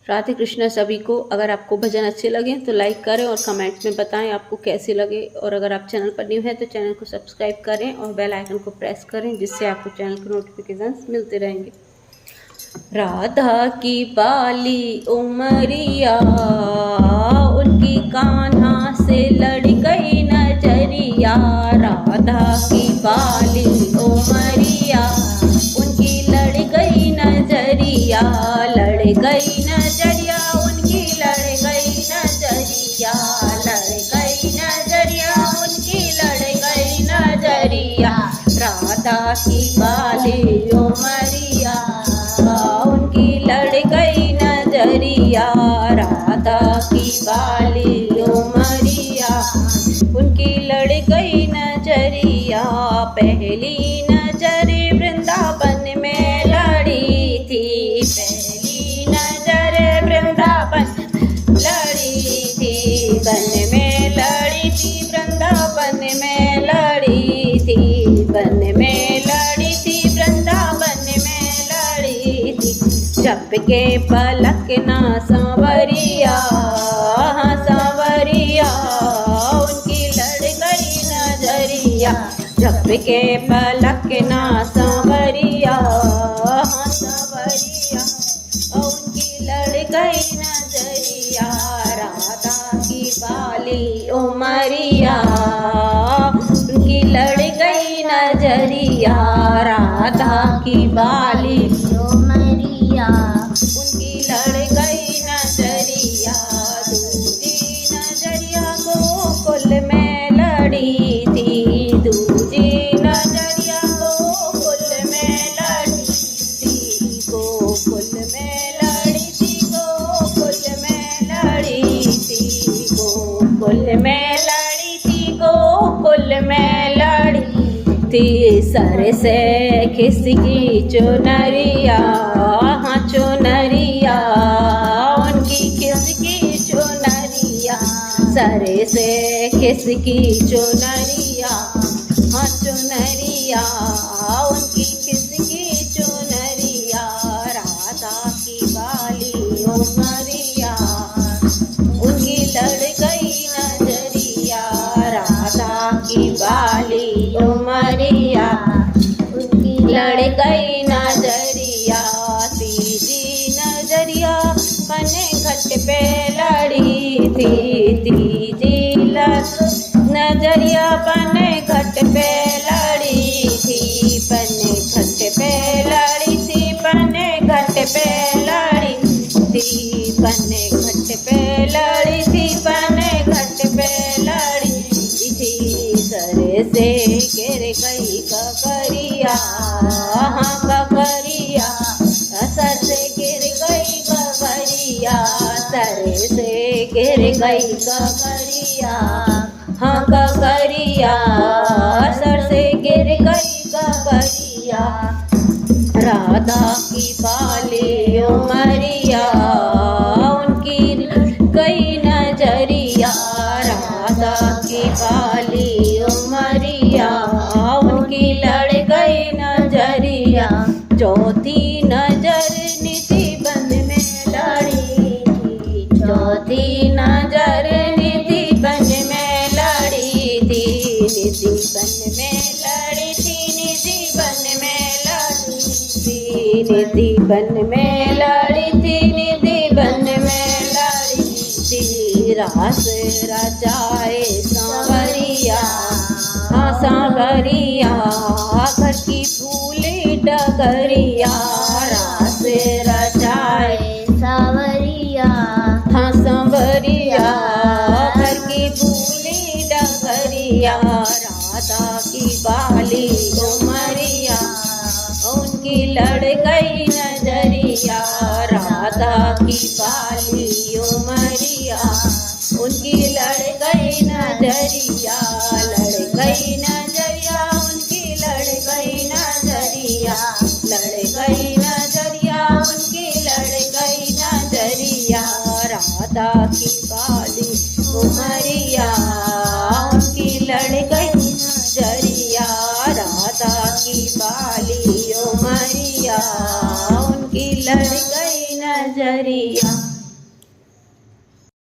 राधे कृष्ण सभी को। अगर आपको भजन अच्छे लगे तो लाइक करें और कमेंट्स में बताएं आपको कैसे लगे। और अगर आप चैनल पर न्यू है तो चैनल को सब्सक्राइब करें और बेल आइकन को प्रेस करें, जिससे आपको चैनल के नोटिफिकेशंस मिलते रहेंगे। राधा की बाली उमरिया, उनकी कान्हा से लड़ गई नजरिया। राधा की बाली उमरिया, उनकी लड़ गई नजरिया। लड़ गई नजरिया उनकी, लड़ गई नजरिया। लड़ गई नजरिया उनकी, लड़ गई नजरिया। राधा की बाली उमरिया, उनकी लड़ गई नजरिया। राधा की बाली उमरिया, उनकी लड़ गई नजरिया। पहली नजर वृंदावन में लड़ी थी। पहली नजर वृंदावन लड़ी थी। वन में लड़ी थी, वृंदावन में लड़ी थी। वन में लड़ी थी, वृंदावन में लड़ी थी। जप के पलक ना सांवरिया, सांवरिया, उनकी लड़ गई नजरिया। जप के पलक ना सांवरिया, सांवरिया, उनकी लड़ गई नजरिया। राधा की बाली उमरिया, उनकी लड़ गई नजरिया। राधा की बाली उमरिया, उनकी लड़ गई नजरिया। दूजी नजरिया गोकुल में लड़ी थी। दूजी नजरिया गोकुल में लड़ी थी। गोकुल में लड़ी थी। गोकुल में लड़ी थी। गोकुल में लड़ी थी। गोकुल में लड़ी थी। सर से खिसकी चुनरिया, हाँ चुनरिया, उनकी खिसकी चुनरिया। सर से खिसकी चुनरिया, हाँ चुनरिया, उनकी खिसकी चुनरिया। राधा की बाली उमरिया, उनकी लड़ गई नजरिया। राधा की बाली उमरिया, उनकी लड़ गई नजरिया। तीजी नजरिया पने घट पे लड़ी थी। तीजी नजरिया पने घट पे लड़ी थी। पने घट पे लड़ी थी। पने घट पे लड़ी थी। पने घट पे लड़ी थी। पने घट पे लड़ी थी। सर से गिर गई ककरिया, हाँ ककरिया, सर से गिर गई ककरिया। सर से गिर गई ककरिया, हाँ ककरिया, सर से गिर गई ककरिया। राधा की बाली उमरिया, उनकी गई नजरिया। राधा की बाली उमरिया, उनकी लड़ गई नजरिया। चौथी नजर निधि बन में लड़ी थी। चौथी नजर निधि बन में लड़ी थी। निधि बन में लड़ी थी। निधि बन में लड़ी थी। निधि बन में लड़ी थी। निधि बन में लड़ी थी। रास रचाए सांवरिया, हाँ सांवरिया, घर की फूली डगरिया। रास रचाए सांवरिया, हाँ सांवरिया, घर की फूली डगरिया। राधा की बाली उमरिया, उनकी लड़ गई नजरिया। राधा की बाली उमरिया, उनकी लड़ गई नजरिया। लड़ गई नजरिया उनकी, लड़ गई नजरिया। लड़ गई नजरिया उनकी, लड़ गई नजरिया। राधा की बाली उमरिया, उनकी लड़ गई नजरिया। राधा की बाली उमरिया, उनकी लड़ गई नजरिया।